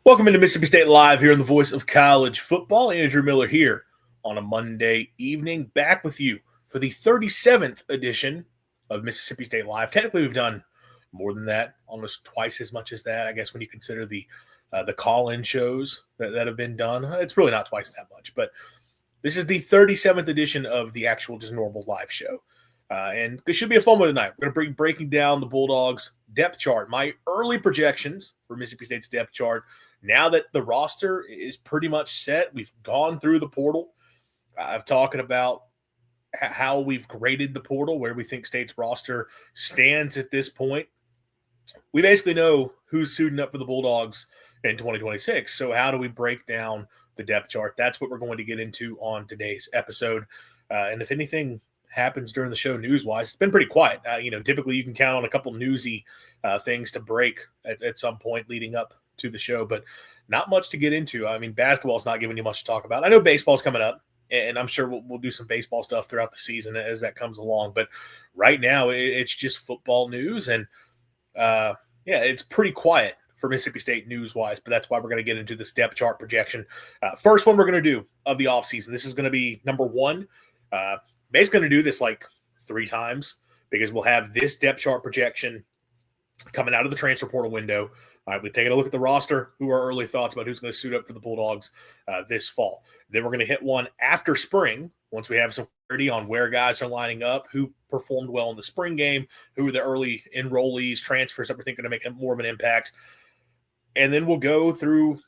Welcome into Mississippi State Live here on the Voice of College Football. Andrew Miller here on a Monday evening, back with you for the 37th edition of Mississippi State Live. Technically, we've done more than that, almost twice as much as that, I guess, when you consider the call-in shows that have been done. It's really not twice that much, but this is the 37th edition of the actual just normal live show. And it should be a fun one tonight. We're going to be breaking down the Bulldogs depth chart, my early projections for Mississippi State's depth chart. Now that the roster is pretty much set, we've gone through the portal. I've talked about how we've graded the portal, where we think State's roster stands at this point. We basically know who's suiting up for the Bulldogs in 2026. So how do we break down the depth chart? That's what we're going to get into on today's episode. And if anything happens during the show news-wise, it's been pretty quiet. Typically you can count on a couple newsy things to break at some point leading up to the show, but not much to get into. I mean, basketball's not giving you much to talk about. I know baseball's coming up, and I'm sure we'll do some baseball stuff throughout the season as that comes along. But right now, it's just football news, and it's pretty quiet for Mississippi State news-wise, but that's why we're going to get into this depth chart projection. First one we're going to do of the offseason. This is going to be number one. Basically going to do this like 3 times because we'll have this depth chart projection coming out of the transfer portal window. All right, we're taking a look at the roster, who are early thoughts about who's going to suit up for the Bulldogs this fall. Then we're going to hit one after spring, once we have some clarity on where guys are lining up, who performed well in the spring game, who are the early enrollees, transfers that we think are going to make more of an impact. And then we'll go through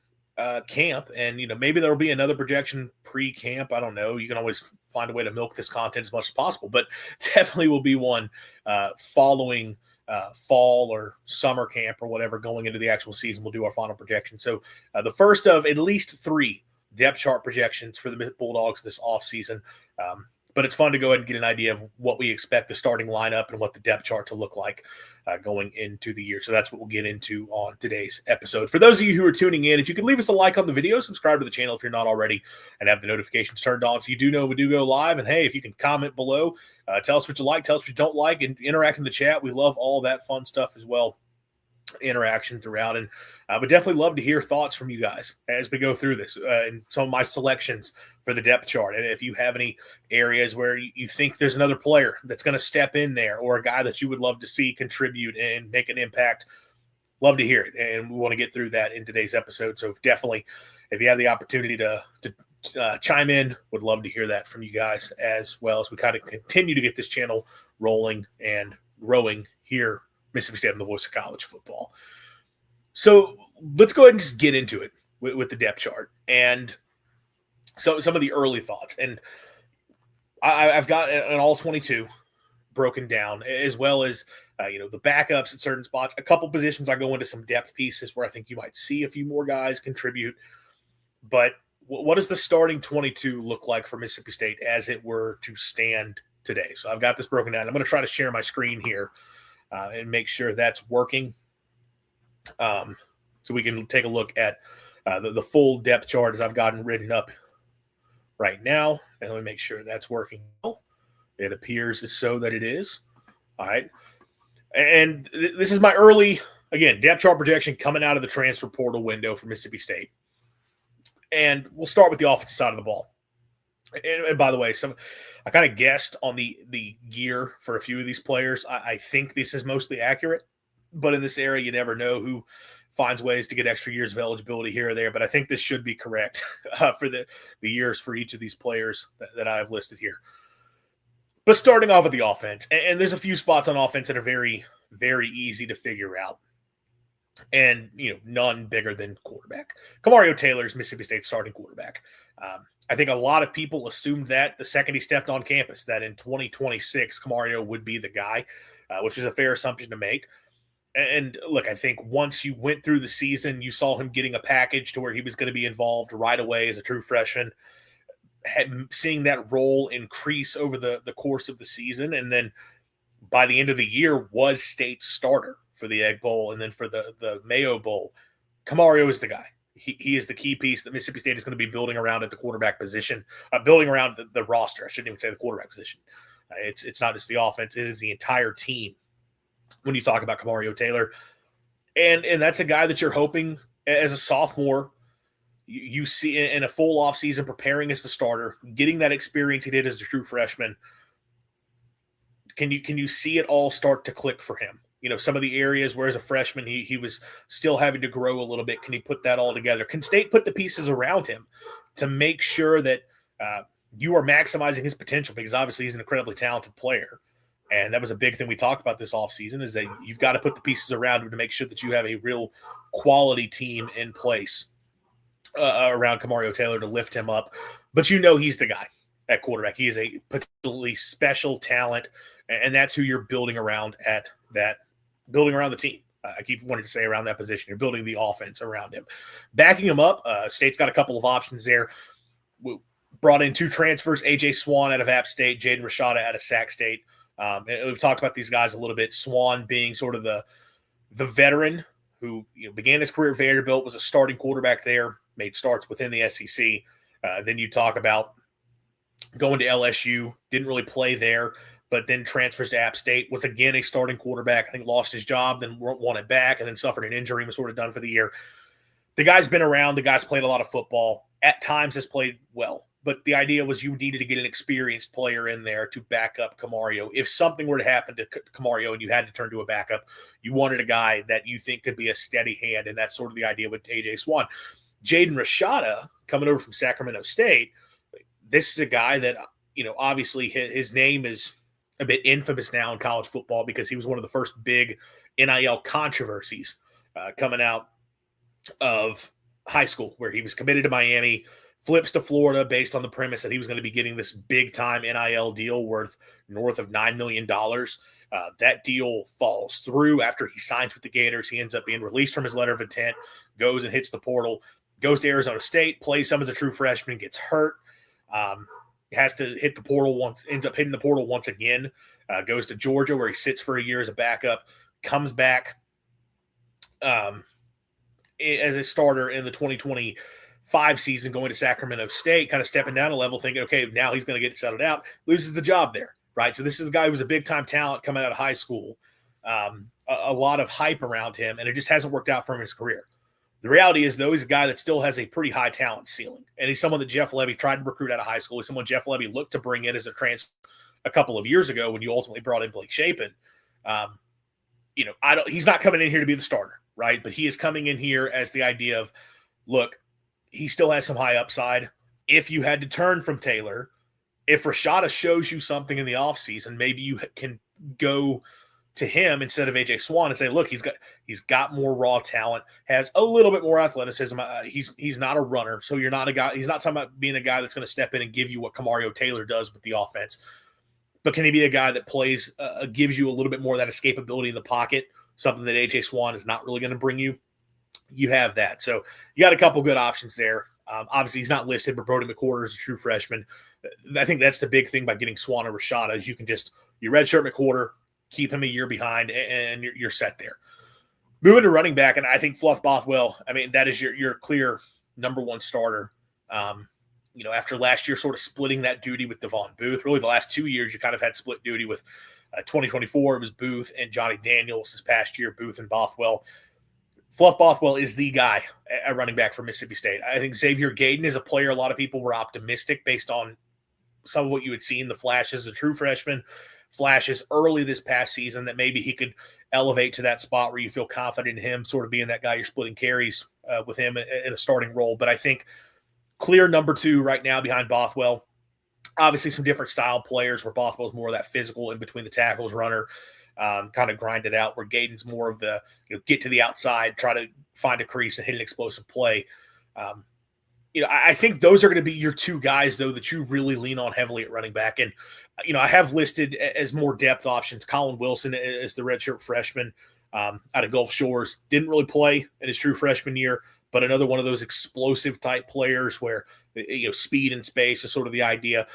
camp, and maybe there'll be another projection pre-camp. I don't know. You can always find a way to milk this content as much as possible, but definitely will be one following fall or summer camp or whatever going into the actual season. We'll do our final projection. So the first of at least 3 depth chart projections for the Bulldogs this offseason. But it's fun to go ahead and get an idea of what we expect the starting lineup and what the depth chart to look like going into the year. So that's what we'll get into on today's episode. For those of you who are tuning in, if you could leave us a like on the video, subscribe to the channel if you're not already, and have the notifications turned on so you do know we do go live. And hey, if you can comment below, tell us what you like, tell us what you don't like, and interact in the chat. We love all that fun stuff as well. Interaction throughout, and I would definitely love to hear thoughts from you guys as we go through this and some of my selections for the depth chart. And if you have any areas where you think there's another player that's going to step in there, or a guy that you would love to see contribute and make an impact, love to hear it. And we want to get through that in today's episode. So definitely, if you have the opportunity to chime in, would love to hear that from you guys as well, as we kind of continue to get this channel rolling and growing here, Mississippi State on the Voice of College Football. So let's go ahead and just get into it with the depth chart and some of the early thoughts. And I've got an all 22 broken down, as well as the backups at certain spots. A couple positions I go into some depth pieces where I think you might see a few more guys contribute. But what does the starting 22 look like for Mississippi State as it were to stand today? So I've got this broken down. I'm going to try to share my screen here and make sure that's working, so we can take a look at the full depth chart as I've gotten written up right now. And let me make sure that's working. It appears as so that it is. All right. And this is my early, again, depth chart projection coming out of the transfer portal window for Mississippi State. And we'll start with the offensive side of the ball. And by the way, I kind of guessed on the gear for a few of these players. I think this is mostly accurate, but in this area, you never know who finds ways to get extra years of eligibility here or there. But I think this should be correct for the years for each of these players that I have listed here. But starting off with the offense, and there's a few spots on offense that are very, very easy to figure out. And, none bigger than quarterback. Kamario Taylor's Mississippi State starting quarterback. I think a lot of people assumed that the second he stepped on campus, that in 2026, Kamario would be the guy, which is a fair assumption to make. And look, I think once you went through the season, you saw him getting a package to where he was going to be involved right away as a true freshman, seeing that role increase over the course of the season. And then by the end of the year was State's starter for the Egg Bowl and then for the Mayo Bowl. Kamario is the guy. He is the key piece that Mississippi State is going to be building around at the quarterback position, building around the roster. I shouldn't even say the quarterback position. It's not just the offense. It is the entire team when you talk about Kamario Taylor. And that's a guy that you're hoping as a sophomore, you see in a full offseason preparing as the starter, getting that experience he did as a true freshman. Can you see it all start to click for him? Some of the areas where as a freshman he was still having to grow a little bit. Can he put that all together? Can State put the pieces around him to make sure that you are maximizing his potential? Because obviously he's an incredibly talented player. And that was a big thing we talked about this offseason, is that you've got to put the pieces around him to make sure that you have a real quality team in place around Kamario Taylor to lift him up. But he's the guy at quarterback. He is a particularly special talent, and that's who you're building around building around the team. I keep wanting to say around that position. You're building the offense around him. Backing him up, State's got a couple of options there. We brought in 2 transfers, A.J. Swan out of App State, Jaden Rashada out of Sac State. And we've talked about these guys a little bit. Swan being sort of the veteran who began his career at Vanderbilt, was a starting quarterback there, made starts within the SEC. Then you talk about going to LSU, didn't really play there, but then transfers to App State, was again a starting quarterback. I think lost his job, then won it back, and then suffered an injury and was sort of done for the year. The guy's been around. The guy's played a lot of football. At times has played well. But the idea was you needed to get an experienced player in there to back up Kamario. If something were to happen to Kamario and you had to turn to a backup, you wanted a guy that you think could be a steady hand, and that's sort of the idea with A.J. Swan. Jaden Rashada, coming over from Sacramento State, this is a guy that, obviously his name is a bit infamous now in college football because he was one of the first big NIL controversies coming out of high school, where he was committed to Miami, flips to Florida based on the premise that he was going to be getting this big-time NIL deal worth north of $9 million. That deal falls through after he signs with the Gators. He ends up being released from his letter of intent, goes and hits the portal, goes to Arizona State, plays some as a true freshman, gets hurt, has to hit the portal once, ends up hitting the portal once again, goes to Georgia where he sits for a year as a backup, comes back as a starter in the 2025 season, going to Sacramento State, kind of stepping down a level, thinking, okay, now he's going to get settled out, loses the job there, right? So this is a guy who was a big-time talent coming out of high school, a lot of hype around him, and it just hasn't worked out for him in his career. The reality is, though, he's a guy that still has a pretty high talent ceiling, and he's someone that Jeff Levy tried to recruit out of high school. He's someone Jeff Levy looked to bring in as a transfer a couple of years ago when you ultimately brought in Blake Shapen. He's not coming in here to be the starter, right? But he is coming in here as the idea of, look, he still has some high upside. If you had to turn from Taylor, if Rashada shows you something in the offseason, maybe you can go to him instead of A.J. Swan and say, look, he's got more raw talent, has a little bit more athleticism. He's not a runner, so you're not a guy. He's not talking about being a guy that's going to step in and give you what Kamario Taylor does with the offense. But can he be a guy that plays, gives you a little bit more of that escapability in the pocket, something that A.J. Swan is not really going to bring you? You have that. So you got a couple good options there. Obviously, he's not listed, but Brody McWhorter is a true freshman. I think that's the big thing by getting Swan or Rashada is you can just – you redshirt McWhorter, keep him a year behind, and you're set there. Moving to running back, and I think Fluff Bothwell, that is your clear number one starter. After last year sort of splitting that duty with Devon Booth, really the last 2 years you kind of had split duty with 2024. It was Booth and Johnny Daniels. This past year, Booth and Bothwell. Fluff Bothwell is the guy at running back for Mississippi State. I think Xavier Gayden is a player a lot of people were optimistic based on some of what you had seen, the flashes, a true freshman, flashes early this past season, that maybe he could elevate to that spot where you feel confident in him sort of being that guy you're splitting carries with him in a starting role. But I think clear number 2 right now behind Bothwell. Obviously some different style players where Bothwell's more of that physical in between the tackles runner, kind of grind it out, where Gayden's more of the get to the outside, try to find a crease and hit an explosive play. I think those are going to be your 2 guys, though, that you really lean on heavily at running back. And, I have listed as more depth options Colin Wilson as the redshirt freshman out of Gulf Shores. Didn't really play in his true freshman year, but another one of those explosive type players where, speed and space is sort of the idea.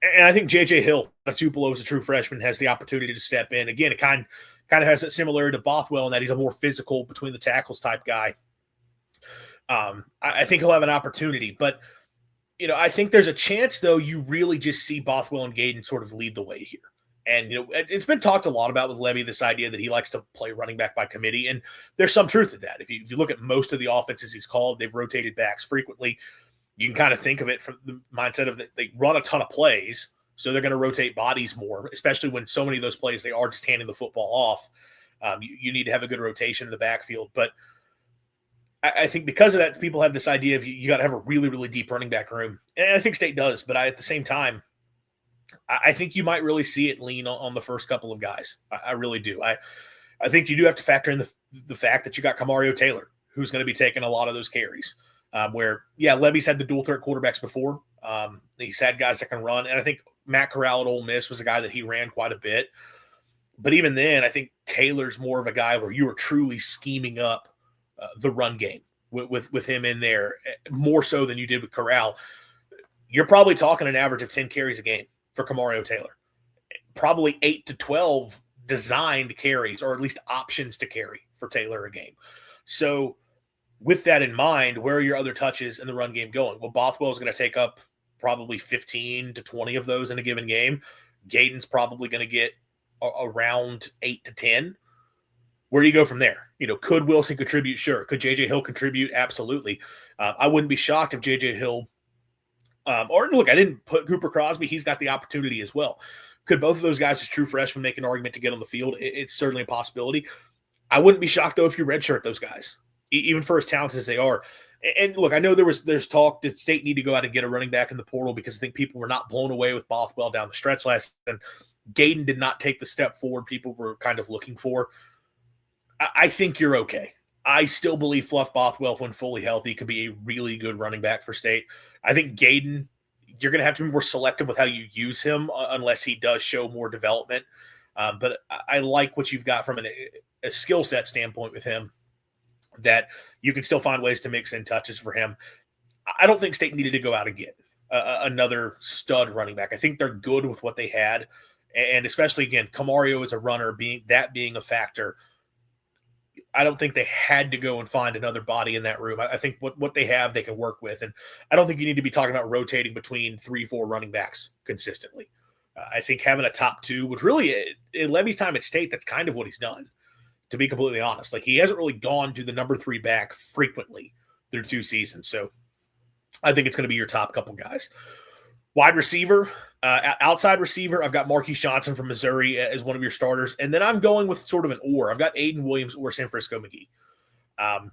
And I think J.J. Hill, a Tupelo as a true freshman, has the opportunity to step in. Again, it kind of has that similarity to Bothwell in that he's a more physical between the tackles type guy. I think he'll have an opportunity, but I think there's a chance, though, you really just see Bothwell and Gayden sort of lead the way here. And, it's been talked a lot about with Levy, this idea that he likes to play running back by committee. And there's some truth to that. If you look at most of the offenses he's called, they've rotated backs frequently. You can kind of think of it from the mindset of that they run a ton of plays, so they're going to rotate bodies more, especially when so many of those plays they are just handing the football off. You need to have a good rotation in the backfield. But I think because of that, people have this idea of you got to have a really, really deep running back room. And I think State does. But at the same time, I think you might really see it lean on the first couple of guys. I really do. I think you do have to factor in the fact that you got Kamario Taylor, who's going to be taking a lot of those carries. Levy's had the dual threat quarterbacks before. He's had guys that can run. And I think Matt Corral at Ole Miss was a guy that he ran quite a bit. But even then, I think Taylor's more of a guy where you are truly scheming up the run game with him in there more so than you did with Corral. You're probably talking an average of 10 carries a game for Kamario Taylor. Probably 8 to 12 designed carries, or at least options to carry for Taylor a game. So with that in mind, where are your other touches in the run game going? Well, Bothwell is going to take up probably 15 to 20 of those in a given game. Gayden's probably going to get around 8 to 10. Where do you go from there? Could Wilson contribute? Sure. Could J.J. Hill contribute? Absolutely. I wouldn't be shocked if J.J. Hill I didn't put Cooper Crosby. He's got the opportunity as well. Could both of those guys as true freshmen make an argument to get on the field? It's certainly a possibility. I wouldn't be shocked, though, if you redshirt those guys, even for as talented as they are. And look, I know there's talk that State need to go out and get a running back in the portal because I think people were not blown away with Bothwell down the stretch last season. Gayden did not take the step forward people were kind of looking for. I think you're okay. I still believe Fluff Bothwell, when fully healthy, could be a really good running back for State. I think Gayden, you're going to have to be more selective with how you use him unless he does show more development. But I like what you've got from a skill set standpoint with him, that you can still find ways to mix in touches for him. I don't think State needed to go out and get another stud running back. I think they're good with what they had. And especially, again, Kamario as a runner, being a factor, I don't think they had to go and find another body in that room. I think what they have, they can work with. And I don't think you need to be talking about rotating between 3-4 running backs consistently. I think having a top two, which really, in Levy's time at State, that's kind of what he's done, to be completely honest. Like, he hasn't really gone to the number 3 back frequently through 2 seasons. So I think it's going to be your top couple guys. Wide receiver, outside receiver, I've got Marquise Johnson from Missouri as one of your starters. And then I'm going with sort of an or. I've got Aiden Williams or San Francisco McGee.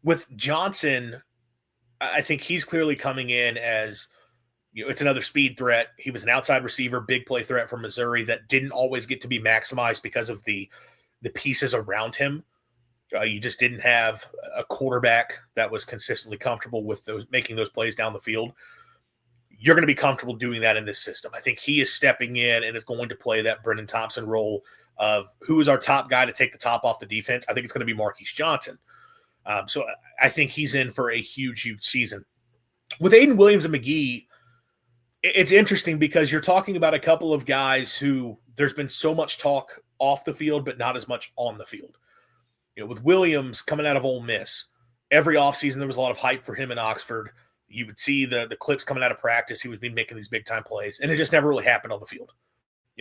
With Johnson, I think he's clearly coming in as, it's another speed threat. He was an outside receiver, big play threat from Missouri that didn't always get to be maximized because of the pieces around him. You just didn't have a quarterback that was consistently comfortable with making those plays down the field. You're going to be comfortable doing that in this system. I think he is stepping in and is going to play that Brennan Thompson role of who is our top guy to take the top off the defense. I think it's going to be Marquise Johnson. So I think he's in for a huge, huge season. With Aiden Williams and McGee, it's interesting because you're talking about a couple of guys who there's been so much talk off the field, but not as much on the field. With Williams coming out of Ole Miss, every offseason there was a lot of hype for him in Oxford. You would see the clips coming out of practice. He was making these big-time plays, and it just never really happened on the field.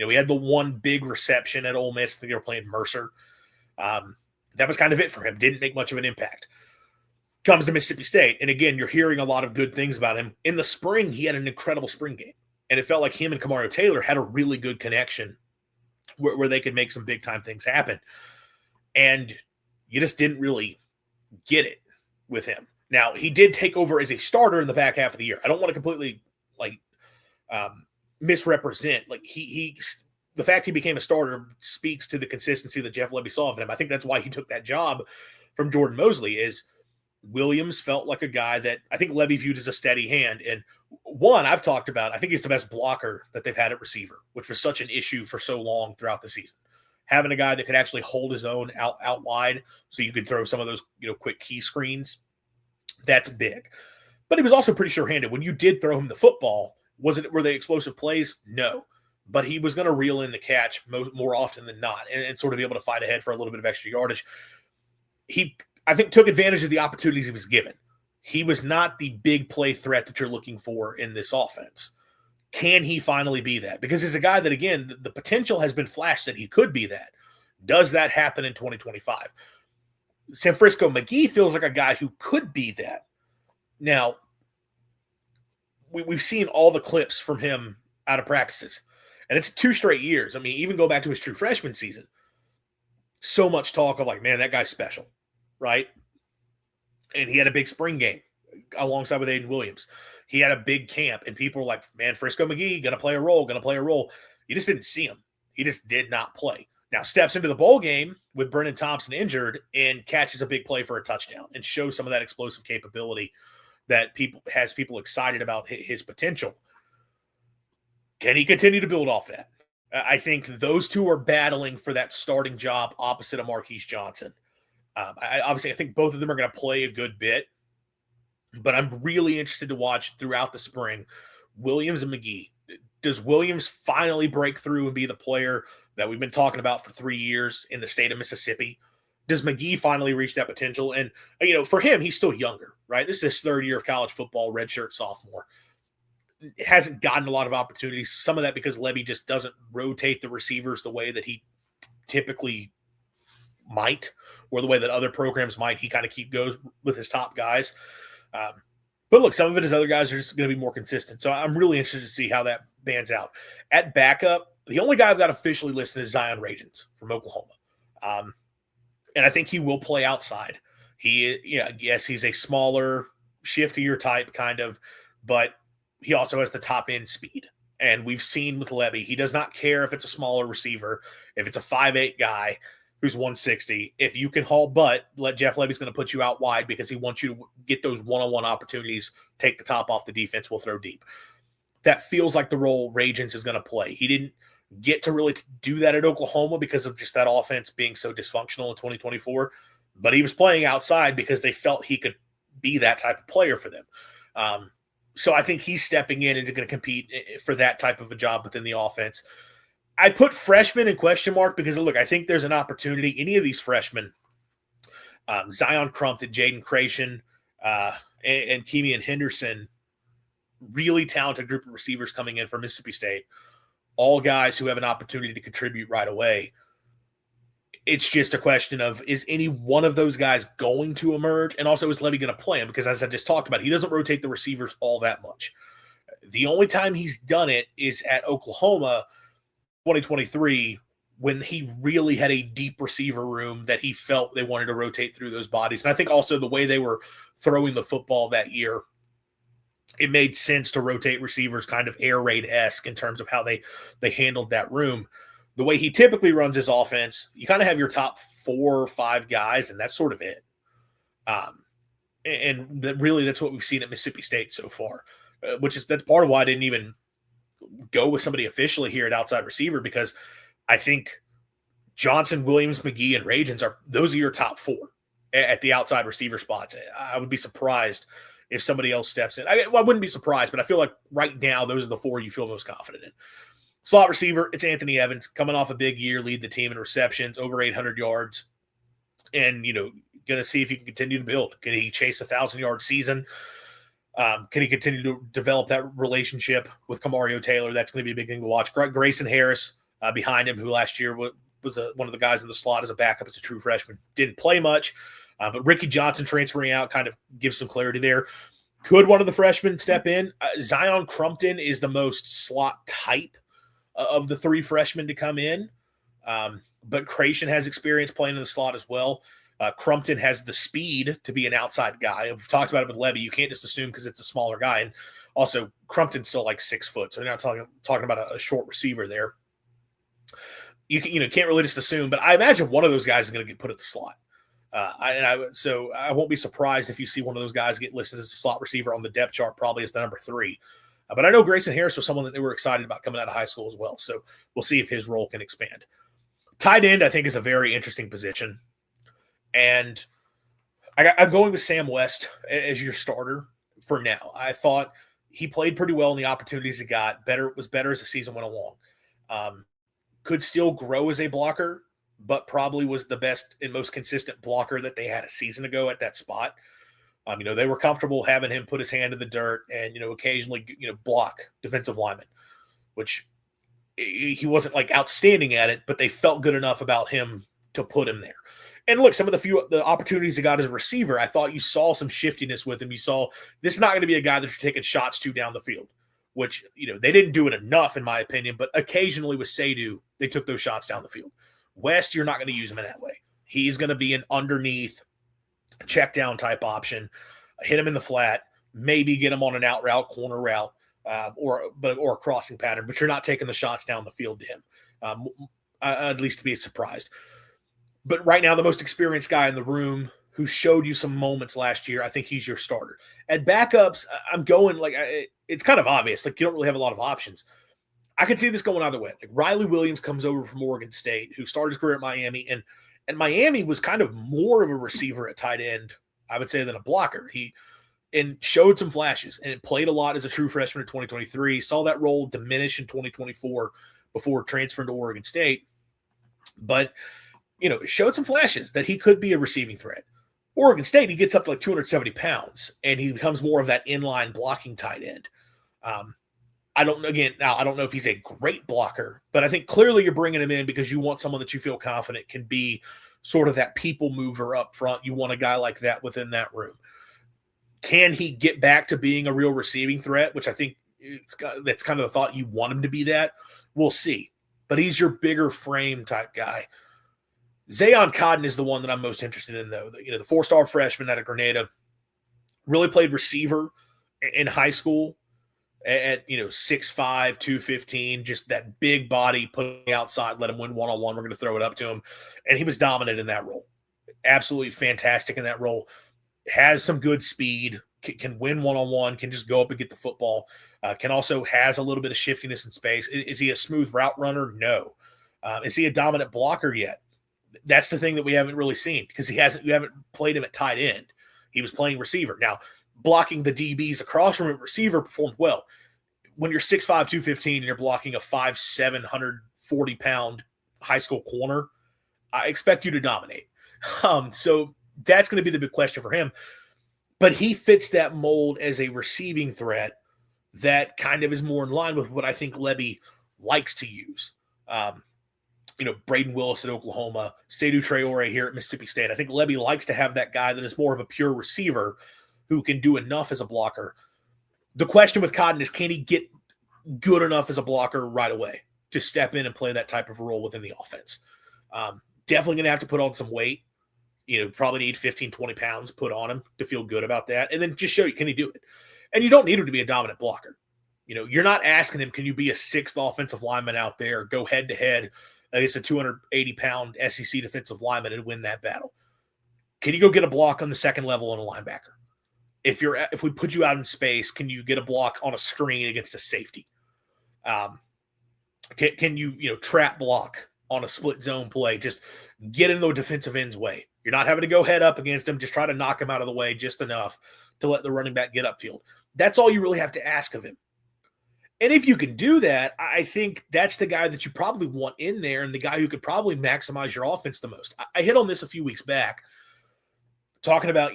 We had the one big reception at Ole Miss. I think they were playing Mercer. That was kind of it for him. Didn't make much of an impact. Comes to Mississippi State, and again, you're hearing a lot of good things about him. In the spring, he had an incredible spring game, and it felt like him and Kamario Taylor had a really good connection where they could make some big-time things happen. And you just didn't really get it with him. Now, he did take over as a starter in the back half of the year. I don't want to completely misrepresent. The fact he became a starter speaks to the consistency that Jeff Lebby saw of him. I think that's why he took that job from Jordan Mosley. Is Williams felt like a guy that I think Lebby viewed as a steady hand. And one I've talked about, I think he's the best blocker that they've had at receiver, which was such an issue for so long throughout the season. Having a guy that could actually hold his own out wide so you could throw some of those quick key screens, that's big. But he was also pretty sure-handed. When you did throw him the football, were they explosive plays? No. But he was going to reel in the catch more often than not and sort of be able to fight ahead for a little bit of extra yardage. He, I think, took advantage of the opportunities he was given. He was not the big play threat that you're looking for in this offense. Can he finally be that? Because he's a guy that, again, the potential has been flashed that he could be that. Does that happen in 2025? Sanfrisco McGee feels like a guy who could be that. Now, we've seen all the clips from him out of practices, and it's 2 straight years. I mean, even go back to his true freshman season. So much talk of like, man, that guy's special, right? And he had a big spring game alongside with Aiden Williams. He had a big camp, and people were like, man, Frisco McGee, going to play a role. You just didn't see him. He just did not play. Now steps into the bowl game with Brennan Thompson injured and catches a big play for a touchdown and shows some of that explosive capability that has people excited about his potential. Can he continue to build off that? I think those two are battling for that starting job opposite of Marquise Johnson. I think both of them are going to play a good bit, but I'm really interested to watch throughout the spring Williams and McGee. Does Williams finally break through and be the player that we've been talking about for 3 years in the state of Mississippi? Does McGee finally reach that potential? And, for him, he's still younger, right? This is his 3rd year of college football, redshirt sophomore. Hasn't gotten a lot of opportunities. Some of that because Levy just doesn't rotate the receivers the way that he typically might, or the way that other programs might. He kind of goes with his top guys. But look, some of it is other guys are just going to be more consistent. So I'm really interested to see how that pans out. At backup, the only guy I've got officially listed is Zion Ragens from Oklahoma. And I think he will play outside. Yes, he's a smaller, shiftier type kind of, but he also has the top end speed. And we've seen with Levy, he does not care if it's a smaller receiver, if it's a 5'8" guy who's 160. If you can haul butt, Jeff Levy's going to put you out wide because he wants you to get those one-on-one opportunities, take the top off the defense, we'll throw deep. That feels like the role Ragens is going to play. He didn't get to really do that at Oklahoma because of just that offense being so dysfunctional in 2024, but he was playing outside because they felt he could be that type of player for them. So I think he's stepping in and going to compete for that type of a job within the offense. I put freshmen in question mark because, look, I think there's an opportunity. Any of these freshmen, Zion Crumpton, Jaden Creation, and Keemian Henderson, really talented group of receivers coming in from Mississippi State, all guys who have an opportunity to contribute right away. It's just a question of, is any one of those guys going to emerge? And also, is Levy going to play him? Because as I just talked about, he doesn't rotate the receivers all that much. The only time he's done it is at Oklahoma 2023, when he really had a deep receiver room that he felt they wanted to rotate through those bodies. And I think also the way they were throwing the football that year, it made sense to rotate receivers kind of air raid-esque in terms of how they handled that room. The way he typically runs his offense, you kind of have your top 4 or 5 guys, and that's sort of it. And that's what we've seen at Mississippi State so far, that's part of why I didn't even go with somebody officially here at outside receiver, because I think Johnson, Williams, McGee, and Ragens those are your top 4 at the outside receiver spots. I would be surprised if somebody else steps in. I wouldn't be surprised, but I feel like right now those are the 4 you feel most confident in. Slot receiver, it's Anthony Evans, coming off a big year, lead the team in receptions, over 800 yards. And, going to see if he can continue to build. Can he chase a 1,000-yard season? Can he continue to develop that relationship with Kamario Taylor? That's going to be a big thing to watch. Grayson Harris behind him, who last year was one of the guys in the slot as a backup as a true freshman. Didn't play much, but Ricky Johnson transferring out kind of gives some clarity there. Could one of the freshmen step in? Zion Crumpton is the most slot type of the 3 freshmen to come in, but Creation has experience playing in the slot as well. Crumpton has the speed to be an outside guy. We've talked about it with Levy. You can't just assume because it's a smaller guy. And also, Crumpton's still like 6 foot, so you're not talking about a short receiver there. You can't really just assume, but I imagine one of those guys is going to get put at the slot. So I won't be surprised if you see one of those guys get listed as a slot receiver on the depth chart, probably as the number 3. But I know Grayson Harris was someone that they were excited about coming out of high school as well. So we'll see if his role can expand. Tight end, I think, is a very interesting position. And I'm going with Sam West as your starter for now. I thought he played pretty well in the opportunities he got. Was better as the season went along. Could still grow as a blocker, but probably was the best and most consistent blocker that they had a season ago at that spot. They were comfortable having him put his hand in the dirt and, occasionally, block defensive linemen. which he wasn't like outstanding at it, but they felt good enough about him to put him there. And look, some of the opportunities he got as a receiver, I thought you saw some shiftiness with him. You saw this is not going to be a guy that you're taking shots to down the field, which, they didn't do it enough, in my opinion, but occasionally with Sadu, they took those shots down the field. West, you're not going to use him in that way. He's going to be an underneath check down type option, hit him in the flat, maybe get him on an out route, corner route, or a crossing pattern, but you're not taking the shots down the field to him, at least to be surprised. But right now, the most experienced guy in the room who showed you some moments last year, I think he's your starter. At backups, I'm going it's kind of obvious. Like, you don't really have a lot of options. I could see this going either way. Like, Riley Williams comes over from Oregon State, who started his career at Miami, and Miami was kind of more of a receiver at tight end, I would say, than a blocker. He showed some flashes and played a lot as a true freshman in 2023. Saw that role diminish in 2024 before transferring to Oregon State. But showed some flashes that he could be a receiving threat. Oregon State, he gets up to like 270 pounds, and he becomes more of that inline blocking tight end. I don't know if he's a great blocker, but I think clearly you're bringing him in because you want someone that you feel confident can be sort of that people mover up front. You want a guy like that within that room. Can he get back to being a real receiving threat, which I think that's kind of the thought you want him to be that? We'll see. But he's your bigger frame type guy. Zayon Cotton is the one that I'm most interested in, though. The 4-star freshman out of Grenada, really played receiver in high school at 6'5", 215, just that big body, putting outside, let him win one-on-one. We're going to throw it up to him. And he was dominant in that role. Absolutely fantastic in that role. Has some good speed, can win one-on-one, can just go up and get the football. Can also has a little bit of shiftiness in space. Is he a smooth route runner? No. Is he a dominant blocker yet? That's the thing that we haven't really seen because we haven't played him at tight end. He was playing receiver. Now, blocking the DBs across from a receiver performed well. When you're 6'5", 215 and you're blocking a 5'7", 140-pound high school corner, I expect you to dominate. So that's going to be the big question for him. But he fits that mold as a receiving threat that kind of is more in line with what I think Lebby likes to use. Braden Willis at Oklahoma, Seydou Traore here at Mississippi State. I think Lebby likes to have that guy that is more of a pure receiver who can do enough as a blocker. The question with Cotton is, can he get good enough as a blocker right away to step in and play that type of role within the offense? Definitely going to have to put on some weight. Probably need 15, 20 pounds put on him to feel good about that. And then just show you, can he do it? And you don't need him to be a dominant blocker. You're not asking him, can you be a sixth offensive lineman out there, go head-to-head against a 280-pound SEC defensive lineman and win that battle? Can you go get a block on the second level on a linebacker? If we put you out in space, can you get a block on a screen against a safety? Can you trap block on a split zone play? Just get in the defensive end's way. You're not having to go head up against him. Just try to knock him out of the way just enough to let the running back get upfield. That's all you really have to ask of him. And if you can do that, I think that's the guy that you probably want in there and the guy who could probably maximize your offense the most. I hit on this a few weeks back, talking about,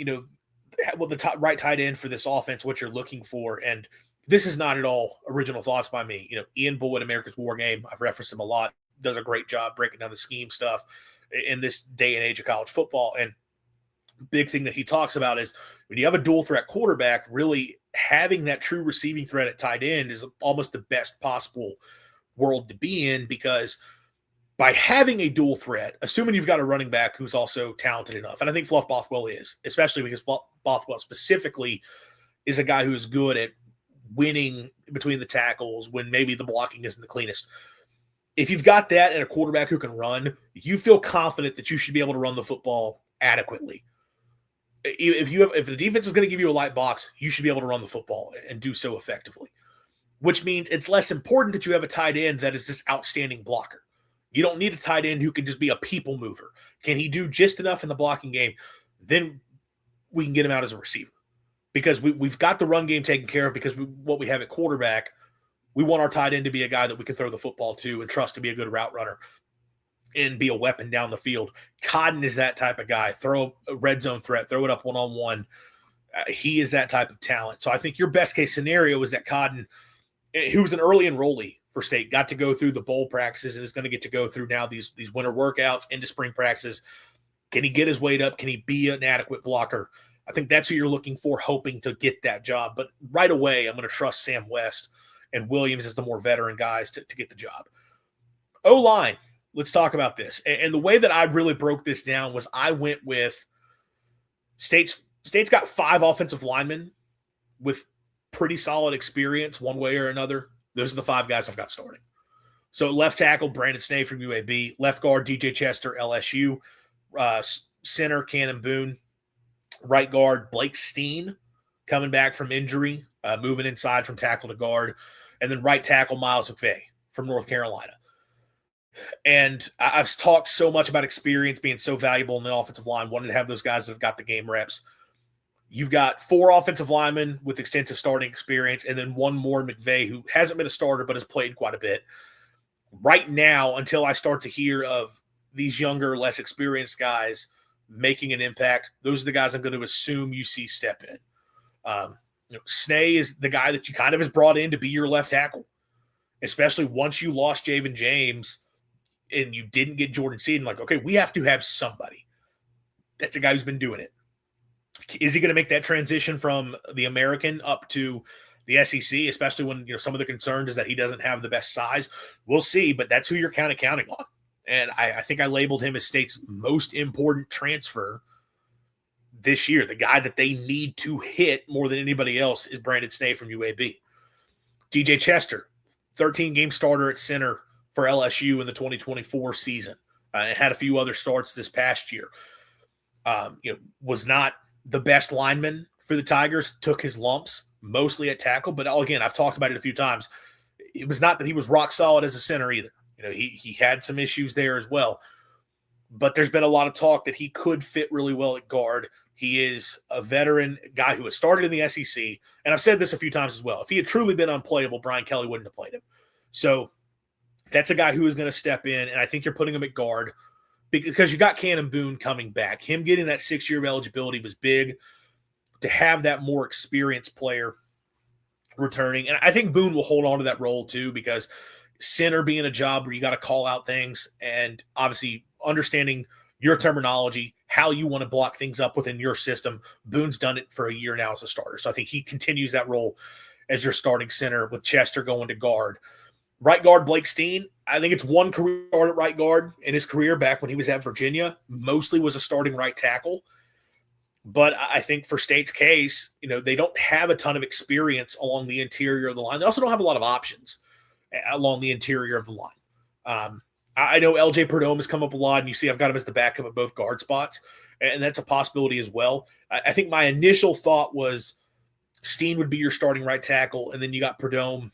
what the right tight end for this offense, what you're looking for. And this is not at all original thoughts by me. Ian Bull at America's War Game, I've referenced him a lot, does a great job breaking down the scheme stuff in this day and age of college football. And big thing that he talks about is when you have a dual threat quarterback, really having that true receiving threat at tight end is almost the best possible world to be in, because by having a dual threat, assuming you've got a running back who's also talented enough, and I think Fluff Bothwell is, especially because Fluff Bothwell specifically is a guy who is good at winning between the tackles when maybe the blocking isn't the cleanest. If you've got that and a quarterback who can run, you feel confident that you should be able to run the football adequately. If the defense is going to give you a light box, you should be able to run the football and do so effectively, which means it's less important that you have a tight end that is this outstanding blocker. You don't need a tight end who can just be a people mover. Can he do just enough in the blocking game? Then we can get him out as a receiver, because we've got the run game taken care of, because what we have at quarterback, we want our tight end to be a guy that we can throw the football to and trust to be a good route runner and be a weapon down the field. Cotton is that type of guy. Throw a red zone threat, throw it up one-on-one. He is that type of talent. So I think your best case scenario is that Cotton, who was an early enrollee for State. Got to go through the bowl practices and is going to get to go through now these winter workouts into spring practices. Can he get his weight up? Can he be an adequate blocker? I think that's who you're looking for, hoping to get that job. But right away, I'm going to trust Sam West and Williams as the more veteran guys to get the job. O-line, let's talk about this. And the way that I really broke this down was I went with State's got 5 offensive linemen with pretty solid experience one way or another. Those are the 5 guys I've got starting. So left tackle, Brandon Snee from UAB. Left guard, DJ Chester, LSU. Center, Cannon Boone. Right guard, Blake Steen, coming back from injury, moving inside from tackle to guard. And then right tackle, Miles McVay from North Carolina. And I've talked so much about experience being so valuable in the offensive line, wanted to have those guys that have got the game reps. You've got 4 offensive linemen with extensive starting experience, and then one more, McVay, who hasn't been a starter but has played quite a bit. Right now, until I start to hear of these younger, less experienced guys making an impact, those are the guys I'm going to assume you see step in. Snee is the guy that you kind of has brought in to be your left tackle, especially once you lost Javen James and you didn't get Jordan Seaton. Like, okay, we have to have somebody. That's a guy who's been doing it. Is he going to make that transition from the American up to the SEC, especially when some of the concerns is that he doesn't have the best size? We'll see, but that's who you're kind of counting on. And I think I labeled him as State's most important transfer this year. The guy that they need to hit more than anybody else is Brandon Snee from UAB. DJ Chester, 13-game starter at center for LSU in the 2024 season. And had a few other starts this past year. Was not the best lineman for the Tigers, took his lumps mostly at tackle. But again, I've talked about it a few times. It was not that he was rock solid as a center either. He had some issues there as well. But there's been a lot of talk that he could fit really well at guard. He is a veteran guy who has started in the SEC. And I've said this a few times as well. If he had truly been unplayable, Brian Kelly wouldn't have played him. So that's a guy who is going to step in, and I think you're putting him at guard because you got Cannon Boone coming back. Him getting that 6-year eligibility was big. To have that more experienced player returning. And I think Boone will hold on to that role too, because center being a job where you got to call out things and obviously understanding your terminology, how you want to block things up within your system. Boone's done it for a year now as a starter. So I think he continues that role as your starting center with Chester going to guard. Right guard, Blake Steen, I think it's one career start at right guard in his career back when he was at Virginia. Mostly was a starting right tackle. But I think for State's case, they don't have a ton of experience along the interior of the line. They also don't have a lot of options along the interior of the line. I know LJ Perdome has come up a lot, and you see I've got him as the backup at both guard spots, and that's a possibility as well. I think my initial thought was Steen would be your starting right tackle, and then you got Perdome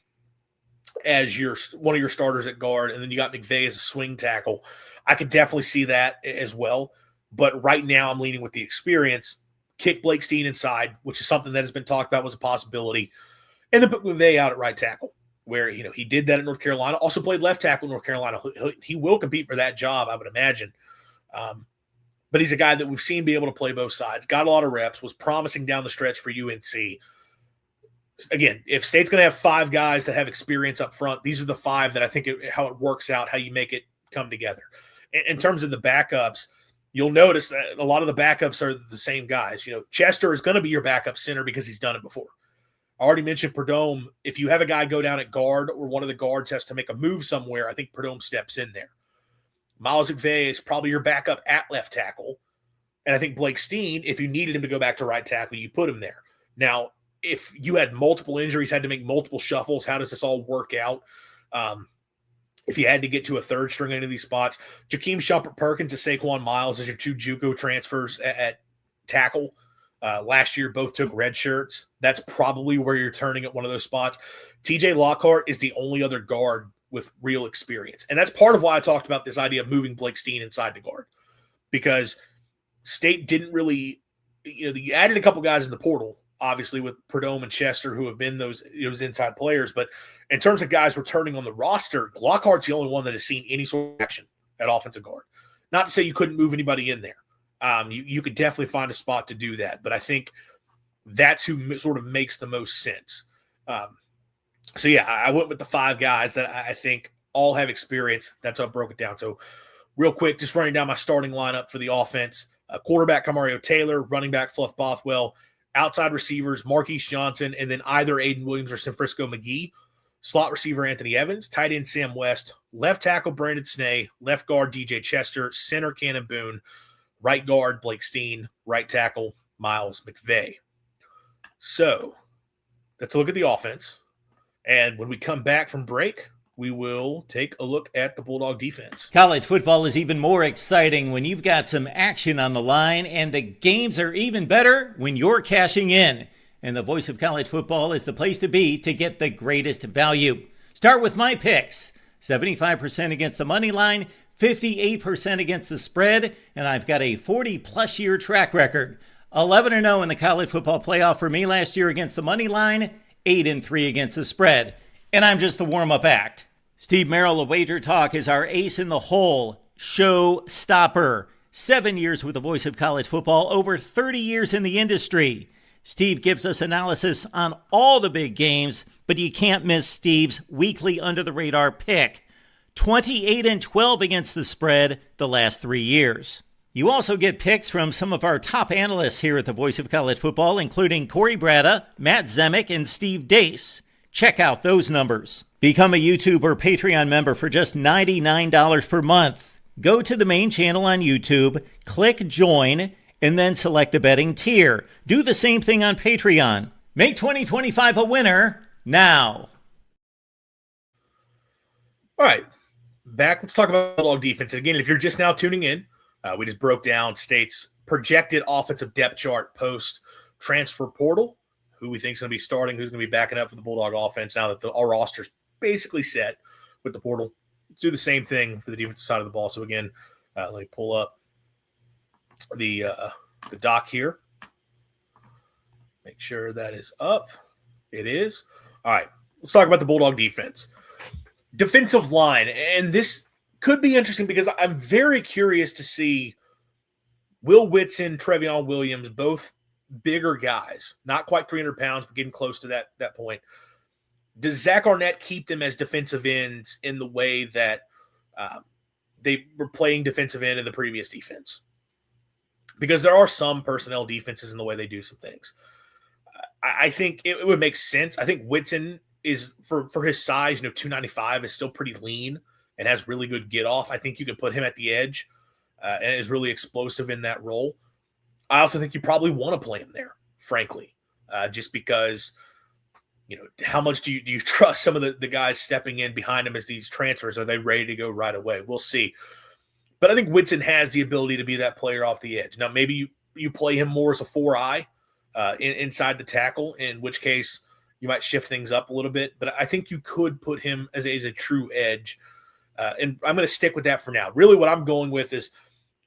as one of your starters at guard, and then you got McVay as a swing tackle. I could definitely see that as well, but right now I'm leaning with the experience. Kick Blake Steen inside, which is something that has been talked about was a possibility, and then put McVay out at right tackle, where he did that at North Carolina. Also played left tackle in North Carolina. He will compete for that job, I would imagine. But he's a guy that we've seen be able to play both sides. Got a lot of reps. Was promising down the stretch for UNC. Again, if State's going to have 5 guys that have experience up front, these are the 5 that I think how it works out, how you make it come together. In terms of the backups, you'll notice that a lot of the backups are the same guys. Chester is going to be your backup center because he's done it before. I already mentioned Perdome. If you have a guy go down at guard or one of the guards has to make a move somewhere, I think Perdome steps in there. Miles McVay is probably your backup at left tackle. And I think Blake Steen, if you needed him to go back to right tackle, you put him there. Now, if you had multiple injuries, had to make multiple shuffles, how does this all work out? If you had to get to a third string into these spots, Jakeem Shumpert-Perkins to Saquon Miles as your 2 JUCO transfers at tackle. Last year, both took red shirts. That's probably where you're turning at one of those spots. TJ Lockhart is the only other guard with real experience. And that's part of why I talked about this idea of moving Blake Steen inside the guard. Because State didn't really, you added a couple guys in the portal, obviously with Perdome and Chester, who have been those inside players. But in terms of guys returning on the roster, Lockhart's the only one that has seen any sort of action at offensive guard. Not to say you couldn't move anybody in there. You could definitely find a spot to do that, but I think that's who sort of makes the most sense. So, yeah, I went with the 5 guys that I think all have experience. That's how I broke it down. So, real quick, just running down my starting lineup for the offense. Quarterback, Kamario Taylor. Running back, Fluff Bothwell. Outside receivers, Marquise Johnson, and then either Aiden Williams or Sanfrisco McGee. Slot receiver, Anthony Evans. Tight end, Sam West. Left tackle, Brandon Snee. Left guard, DJ Chester. Center, Cannon Boone. Right guard, Blake Steen. Right tackle, Miles McVay. So, let's look at the offense. And when we come back from break, we will take a look at the Bulldog defense. College football is even more exciting when you've got some action on the line, and the games are even better when you're cashing in. And the Voice of College Football is the place to be to get the greatest value. Start with my picks. 75% against the money line, 58% against the spread, and I've got a 40-plus year track record. 11-0 in the college football playoff for me last year against the money line, 8-3 against the spread. And I'm just the warm-up act. Steve Merrill of Wager Talk is our ace in the hole, show stopper. 7 years with the Voice of College Football, over 30 years in the industry. Steve gives us analysis on all the big games, but you can't miss Steve's weekly under-the-radar pick. 28-12 against the spread the last 3 years. You also get picks from some of our top analysts here at the Voice of College Football, including Corey Bratta, Matt Zemek, and Steve Dace. Check out those numbers. Become a YouTube or Patreon member for just $99 per month. Go to the main channel on YouTube, click join, and then select the betting tier. Do the same thing on Patreon. Make 2025 a winner now. All right, back. Let's talk about Bulldog defense. Again, if you're just now tuning in, we just broke down State's projected offensive depth chart post transfer portal, who we think is going to be starting, who's going to be backing up for the Bulldog offense now that our roster's basically set with the portal. Let's do the same thing for the defensive side of the ball. So again, let me pull up the doc here. Make sure that is up. It is. All right, let's talk about the Bulldog defense. Defensive line, and this could be interesting because I'm very curious to see Will Whitson, Trevion Williams, both bigger guys, not quite 300 pounds, but getting close to that point. Does Zach Arnett keep them as defensive ends in the way that they were playing defensive end in the previous defense? Because there are some personnel defenses in the way they do some things. I think it would make sense. I think Whitson is, for his size, 295 is still pretty lean and has really good get off. I think you could put him at the edge and is really explosive in that role. I also think you probably want to play him there, frankly, just because, how much do you trust some of the guys stepping in behind him as these transfers? Are they ready to go right away? We'll see. But I think Whitson has the ability to be that player off the edge. Now, maybe you play him more as a 4-eye inside the tackle, in which case you might shift things up a little bit. But I think you could put him as a true edge. And I'm going to stick with that for now. Really what I'm going with is,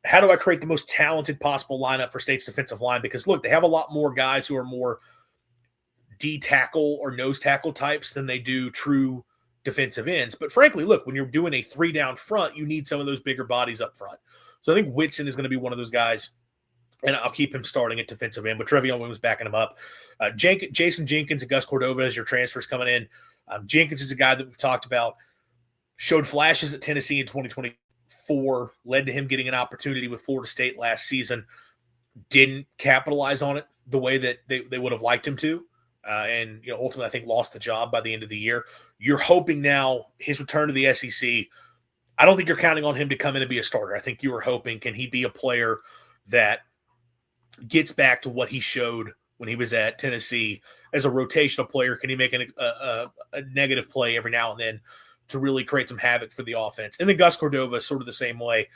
how do I create the most talented possible lineup for State's defensive line? Because, look, they have a lot more guys who are more D-tackle or nose tackle types than they do true defensive ends. But, frankly, look, when you're doing a 3-down front, you need some of those bigger bodies up front. So I think Whitson is going to be one of those guys, and I'll keep him starting at defensive end. But Trevion Williams backing him up. Jason Jenkins and Gus Cordova as your transfers coming in. Jenkins is a guy that we've talked about, showed flashes at Tennessee in 2024, led to him getting an opportunity with Florida State last season, didn't capitalize on it the way that they would have liked him to, and ultimately I think lost the job by the end of the year. You're hoping now his return to the SEC, I don't think you're counting on him to come in and be a starter. I think you were hoping, can he be a player that gets back to what he showed when he was at Tennessee as a rotational player? Can he make a negative play every now and then to really create some havoc for the offense? And then Gus Cordova is sort of the same way.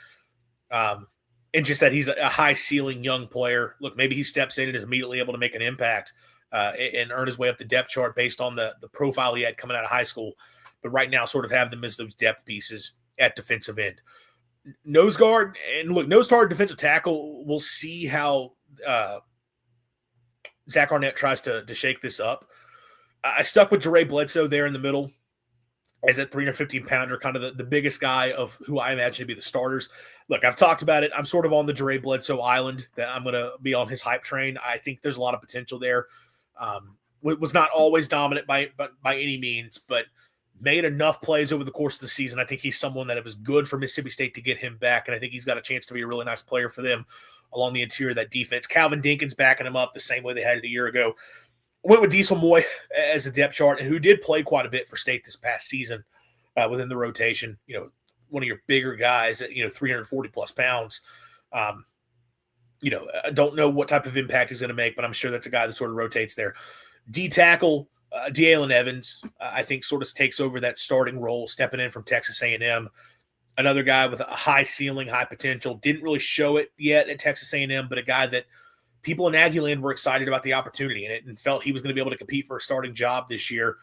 And just that he's a high-ceiling young player. Look, maybe he steps in and is immediately able to make an impact and earn his way up the depth chart based on the profile he had coming out of high school. But right now sort of have them as those depth pieces at defensive end. Nose guard, and look, nose guard, defensive tackle, we'll see how Zach Arnett tries to shake this up. I stuck with Jere Bledsoe there in the middle as that 315-pounder, kind of the biggest guy of who I imagine to be the starters. Look, I've talked about it. I'm sort of on the Jere Bledsoe island, that I'm going to be on his hype train. I think there's a lot of potential there. was not always dominant by any means, but made enough plays over the course of the season. I think he's someone that it was good for Mississippi State to get him back, and I think he's got a chance to be a really nice player for them along the interior of that defense. Calvin Dinkins backing him up the same way they had it a year ago. Went with Diesel Moy as a depth chart, who did play quite a bit for State this past season within the rotation. One of your bigger guys at 340 plus pounds. I don't know what type of impact he's going to make, but I'm sure that's a guy that sort of rotates there. D tackle D'Alen Evans, I think, sort of takes over that starting role, stepping in from Texas A&M. Another guy with a high ceiling, high potential. Didn't really show it yet at Texas A&M, but a guy that people in Aggieland were excited about the opportunity in it and felt he was going to be able to compete for a starting job this year.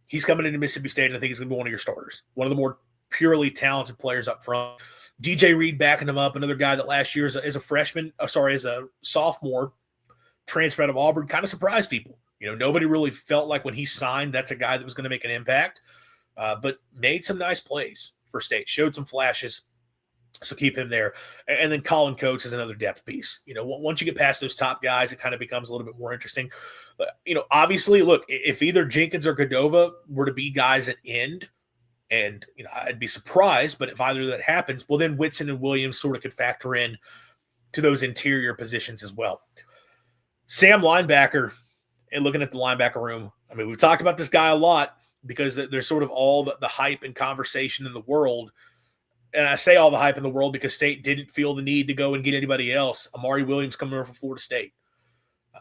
He's coming into Mississippi State, and I think he's going to be one of your starters. One of the more purely talented players up front. DJ Reed backing him up, another guy that last year as a sophomore, transfer out of Auburn, kind of surprised people. Nobody really felt like when he signed, that's a guy that was going to make an impact, but made some nice plays for State, showed some flashes. So keep him there. And then Colin Coates is another depth piece. Once you get past those top guys, it kind of becomes a little bit more interesting. But, obviously, look, if either Jenkins or Cordova were to be guys at end, and, I'd be surprised, but if either of that happens, well, then Whitson and Williams sort of could factor in to those interior positions as well. Sam linebacker, and looking at the linebacker room, I mean, we've talked about this guy a lot because there's sort of all the hype and conversation in the world. And I say all the hype in the world because State didn't feel the need to go and get anybody else. Amari Williams coming over from Florida State.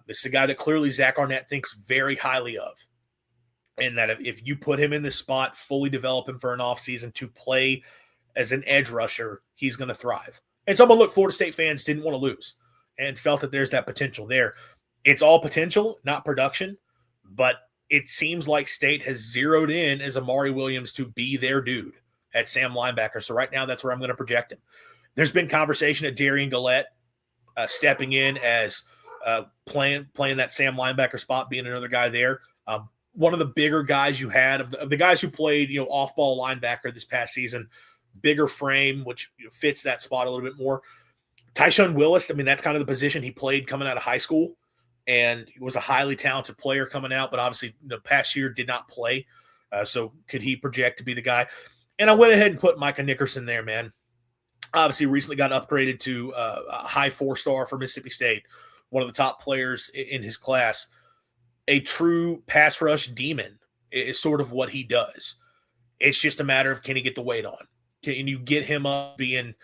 This is a guy that clearly Zach Arnett thinks very highly of. And that if you put him in this spot, fully develop him for an offseason to play as an edge rusher, he's going to thrive. And someone, Florida State fans didn't want to lose and felt that there's that potential there. It's all potential, not production, but it seems like State has zeroed in as Amari Williams to be their dude at Sam linebacker. So right now, that's where I'm going to project him. There's been conversation at Darian Gillette stepping in as playing that Sam linebacker spot, being another guy there. One of the bigger guys you had of the guys who played, off-ball linebacker this past season, bigger frame, which fits that spot a little bit more. Tyshawn Willis, I mean, that's kind of the position he played coming out of high school, and he was a highly talented player coming out, but obviously the past year did not play. So could he project to be the guy? And I went ahead and put Micah Nickerson there, man. Obviously recently got upgraded to a high 4-star for Mississippi State, one of the top players in his class. A true pass rush demon is sort of what he does. It's just a matter of, can he get the weight on? Can you get him up being,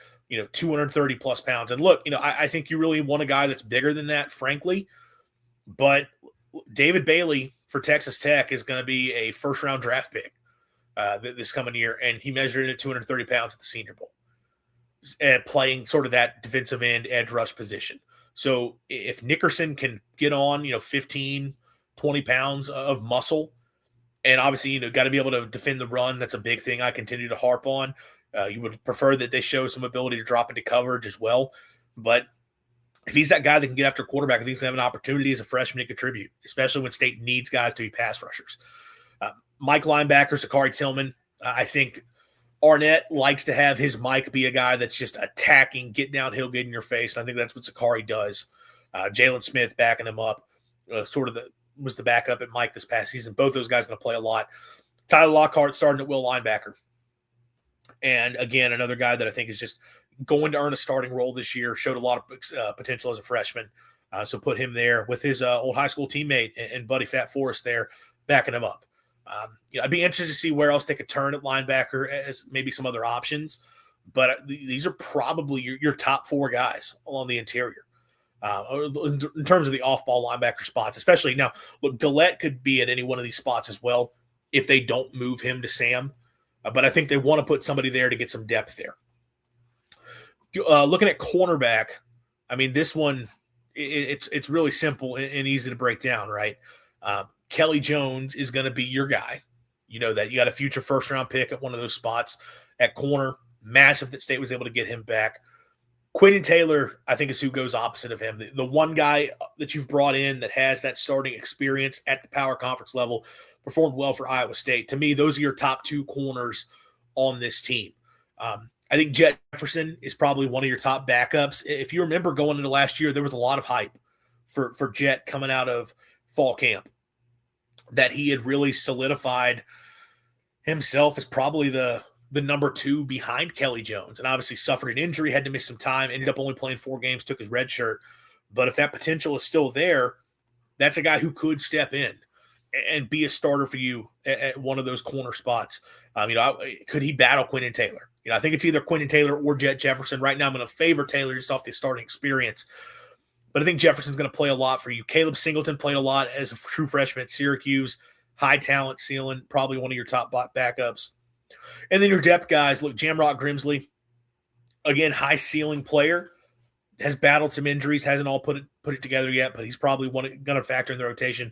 230 plus pounds? And look, I think you really want a guy that's bigger than that, frankly. But David Bailey for Texas Tech is going to be a first-round draft pick this coming year, and he measured in at 230 pounds at the Senior Bowl, playing sort of that defensive end edge rush position. So if Nickerson can get on, 15, 20 pounds of muscle, and obviously, got to be able to defend the run. That's a big thing I continue to harp on. You would prefer that they show some ability to drop into coverage as well. But if he's that guy that can get after a quarterback, I think he's going to have an opportunity as a freshman to contribute, especially when State needs guys to be pass rushers. Mike linebacker, Zachary Tillman. I think Arnett likes to have his Mike be a guy that's just attacking, get downhill, get in your face. And I think that's what Zachary does. Jalen Smith backing him up, was the backup at Mike this past season. Both those guys going to play a lot. Tyler Lockhart starting at will linebacker. And again, another guy that I think is just going to earn a starting role this year, showed a lot of potential as a freshman. So put him there with his old high school teammate and buddy Fat Forrest there backing him up. I'd be interested to see where else they could turn at linebacker as maybe some other options. But these are probably your top 4 guys along the interior. In terms of the off-ball linebacker spots, especially now, look, Gillette could be at any one of these spots as well if they don't move him to Sam. But I think they want to put somebody there to get some depth there. Looking at cornerback, I mean, this one, it's really simple and easy to break down, right? Kelly Jones is going to be your guy. You know that. You got a future first-round pick at one of those spots at corner. Massive that State was able to get him back. Quentin Taylor, I think, is who goes opposite of him. The one guy that you've brought in that has that starting experience at the power conference level, performed well for Iowa State. To me, those are your top 2 corners on this team. I think Jet Jefferson is probably one of your top backups. If you remember going into last year, there was a lot of hype for Jet coming out of fall camp. that he had really solidified himself as probably the number two behind Kelly Jones, and obviously suffered an injury, had to miss some time, ended up only playing 4 games, took his red shirt. But if that potential is still there, that's a guy who could step in and be a starter for you at one of those corner spots. Could he battle Quentin Taylor? I think it's either Quentin Taylor or Jet Jefferson. Right now, I'm going to favor Taylor just off the starting experience. But I think Jefferson's going to play a lot for you. Caleb Singleton played a lot as a true freshman at Syracuse. High talent ceiling, probably one of your top backups. And then your depth guys, look, Jamrock Grimsley, again, high ceiling player, has battled some injuries, hasn't all put it together yet, but he's probably going to factor in the rotation.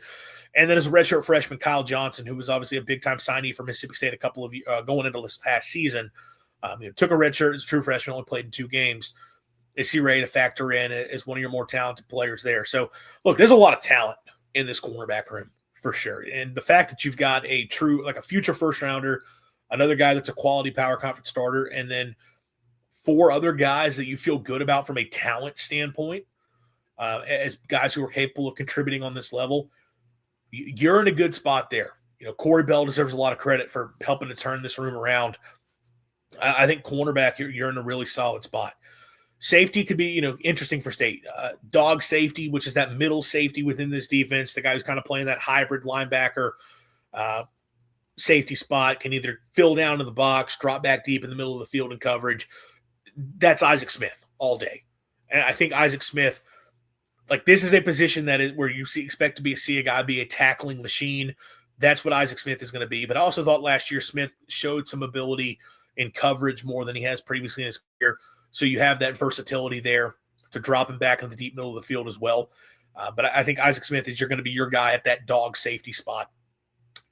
And then as a redshirt freshman, Kyle Johnson, who was obviously a big-time signee for Mississippi State a couple of going into this past season, took a redshirt as a true freshman, only played in 2 games. Is he ready to factor in as one of your more talented players there? So, look, there's a lot of talent in this cornerback room for sure. And the fact that you've got a future first-rounder, another guy that's a quality power conference starter, and then 4 other guys that you feel good about from a talent standpoint as guys who are capable of contributing on this level, you're in a good spot there. Corey Bell deserves a lot of credit for helping to turn this room around. I think cornerback, you're in a really solid spot. Safety could be, interesting for State. Dog safety, which is that middle safety within this defense, the guy who's kind of playing that hybrid linebacker safety spot, can either fill down to the box, drop back deep in the middle of the field in coverage. That's Isaac Smith all day. And I think Isaac Smith, this is a position that is where you expect to see a guy be a tackling machine. That's what Isaac Smith is going to be. But I also thought last year Smith showed some ability in coverage more than he has previously in his career. So you have that versatility there to drop him back into the deep middle of the field as well. But I think Isaac Smith is going to be your guy at that dog safety spot.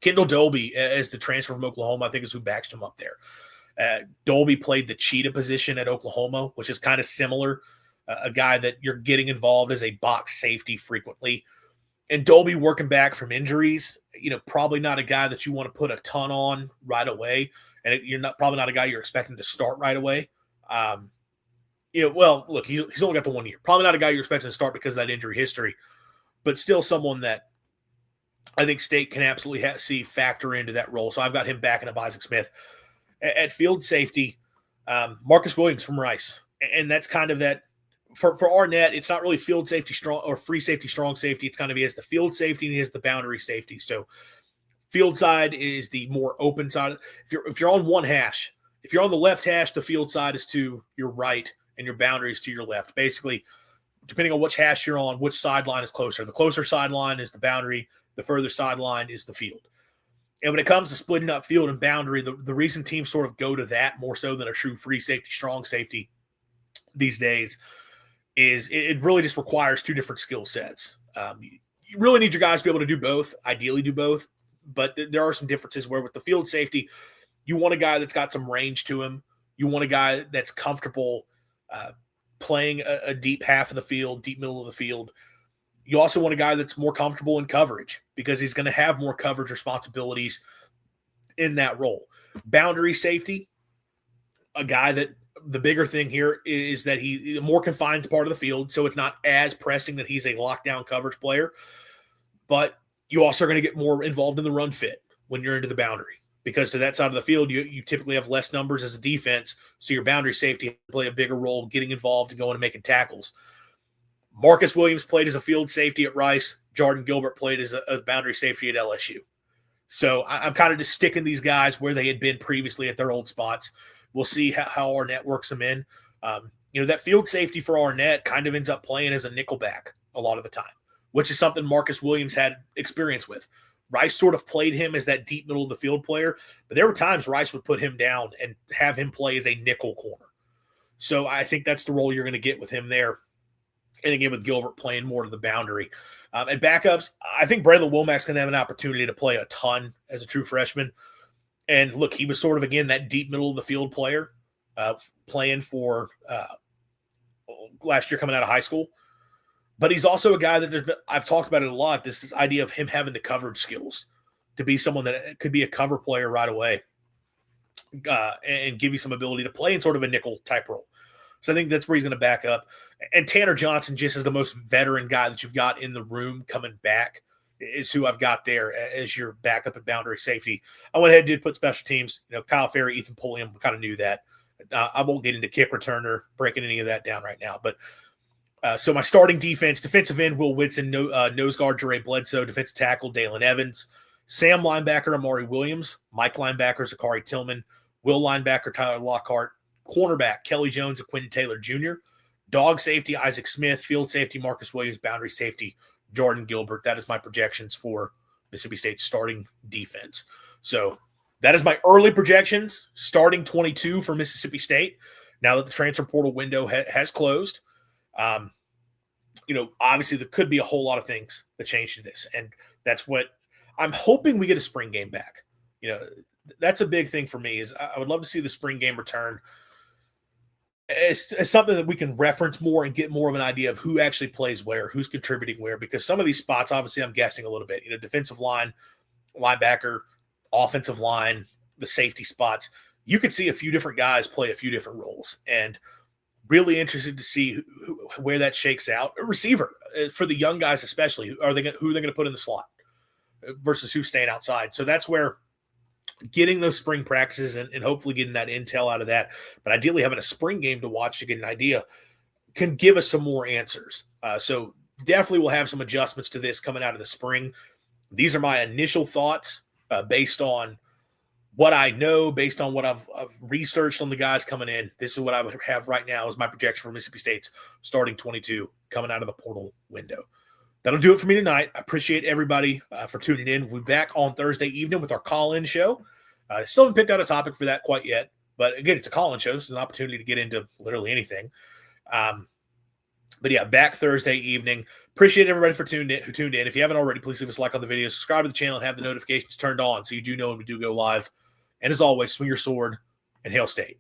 Kendall Dolby, as the transfer from Oklahoma, I think is who backs him up there. Dolby played the cheetah position at Oklahoma, which is kind of similar. A guy that you're getting involved as a box safety frequently. And Dolby working back from injuries, probably not a guy that you want to put a ton on right away. And you're probably not a guy you're expecting to start right away. Look, he's only got the 1 year. Probably not a guy you're expecting to start because of that injury history, but still someone that I think State can absolutely see factor into that role. So I've got him backing up Isaac Smith. At field safety, Marcus Williams from Rice. And that's kind of that. For Arnett, it's not really field safety strong or free safety, strong safety. It's kind of he has the field safety and he has the boundary safety. So field side is the more open side. If you're on one hash, if you're on the left hash, the field side is to your right and your boundary is to your left. Basically, depending on which hash you're on, which sideline is closer. The closer sideline is the boundary. The further sideline is the field. And when it comes to splitting up field and boundary, the reason teams sort of go to that more so than a true free safety, strong safety these days is it really just requires 2 different skill sets. You really need your guys to be able to do both, ideally do both, but there are some differences where with the field safety, you want a guy that's got some range to him. You want a guy that's comfortable playing a deep half of the field, deep middle of the field. You also want a guy that's more comfortable in coverage because he's going to have more coverage responsibilities in that role. Boundary safety, a guy that the bigger thing here is that he's more confined to part of the field, so it's not as pressing that he's a lockdown coverage player. But you also are going to get more involved in the run fit when you're into the boundary because to that side of the field, you typically have less numbers as a defense, so your boundary safety play a bigger role getting involved and going and making tackles. Marcus Williams played as a field safety at Rice. Jordan Gilbert played as a boundary safety at LSU. So I'm kind of just sticking these guys where they had been previously at their old spots. We'll see how Arnett works them in. That field safety for Arnett kind of ends up playing as a nickelback a lot of the time, which is something Marcus Williams had experience with. Rice sort of played him as that deep middle of the field player, but there were times Rice would put him down and have him play as a nickel corner. So I think that's the role you're going to get with him there. And again, with Gilbert playing more to the boundary. At backups, I think Braylon Womack's going to have an opportunity to play a ton as a true freshman. And look, he was sort of, again, that deep middle of the field player playing for last year coming out of high school. But he's also a guy that I've talked about it a lot, this idea of him having the coverage skills to be someone that could be a cover player right away and give you some ability to play in sort of a nickel type role. So I think that's where he's going to back up. And Tanner Johnson just is the most veteran guy that you've got in the room coming back. is who I've got there as your backup at boundary safety. I went ahead and did put special teams. Kyle Ferry, Ethan Pulliam, we kind of knew that. I won't get into kick returner, breaking any of that down right now. But so my starting defense, defensive end, Will Whitson, nose guard, Jere Bledsoe, defensive tackle, Dalen Evans, Sam linebacker, Amari Williams, Mike linebacker, Zachary Tillman, Will linebacker, Tyler Lockhart, cornerback, Kelly Jones and Quentin Taylor Jr., dog safety, Isaac Smith, field safety, Marcus Williams, boundary safety, Jordan Gilbert. That is my projections for Mississippi State's starting defense. So that is my early projections, starting 22 for Mississippi State. Now that the transfer portal window has closed, obviously there could be a whole lot of things that change to this. And that's what I'm hoping we get a spring game back. That's a big thing for me is I would love to see the spring game return. It's something that we can reference more and get more of an idea of who actually plays where, who's contributing where, because some of these spots, obviously, I'm guessing a little bit. Defensive line, linebacker, offensive line, the safety spots. You could see a few different guys play a few different roles, and really interested to see where that shakes out. A receiver, for the young guys especially, who are they going to put in the slot versus who's staying outside. So that's where getting those spring practices and hopefully getting that intel out of that, but ideally having a spring game to watch to get an idea can give us some more answers. So definitely we'll have some adjustments to this coming out of the spring. These are my initial thoughts based on what I know, based on what I've researched on the guys coming in. This is what I would have right now as my projection for Mississippi State's starting 22 coming out of the portal window. That'll do it for me tonight. I appreciate everybody for tuning in. We'll be back on Thursday evening with our call-in show. Still haven't picked out a topic for that quite yet. But again, it's a call-in show, so it's an opportunity to get into literally anything. But yeah, back Thursday evening. Appreciate everybody who tuned in. If you haven't already, please leave us a like on the video, subscribe to the channel, and have the notifications turned on so you do know when we do go live. And as always, swing your sword and Hail State.